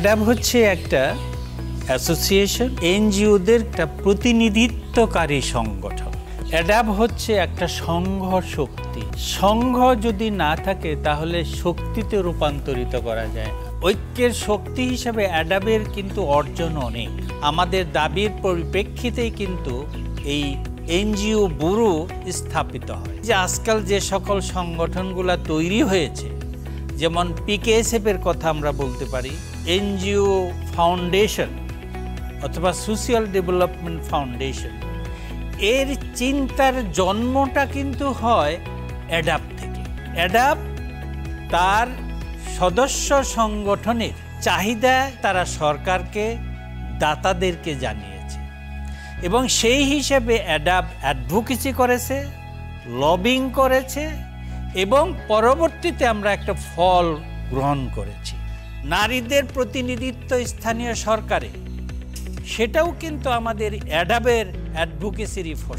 অ্যাডাব হচ্ছে একটা অ্যাসোসিয়েশন, এনজিওদের একটা প্রতিনিধিত্বকারী সংগঠন। অ্যাডাব হচ্ছে একটা সংঘ শক্তি। সংঘ যদি না থাকে তাহলে শক্তিতে রূপান্তরিত করা যায় না। ঐক্যের শক্তি হিসেবে অ্যাডাবের কিন্তু অর্জন অনেক। আমাদের দাবির পরিপ্রেক্ষিতেই কিন্তু এই এনজিও ব্যুরো স্থাপিত হয়। যে আজকাল যে সকল সংগঠনগুলো তৈরি হয়েছে, যেমন পিকেএসএফ এর কথা আমরা বলতে পারি, এনজিও ফাউন্ডেশন অথবা সোশ্যাল ডেভেলপমেন্ট ফাউন্ডেশন, এর চিন্তার জন্মটা কিন্তু হয় অ্যাডাব থেকে। অ্যাডাব তার সদস্য সংগঠনের চাহিদা তারা সরকারকে, দাতাদেরকে জানিয়েছে এবং সেই হিসেবে অ্যাডাব অ্যাডভোকেসি করেছে, লবিং করেছে এবং পরবর্তীতে আমরা একটা ফল গ্রহণ করেছি। নারীদের প্রতিনিধিত্ব স্থানীয় সরকারে, সেটাও কিন্তু আমাদের অ্যাডাবের অ্যাডভোকেসিরই ফল।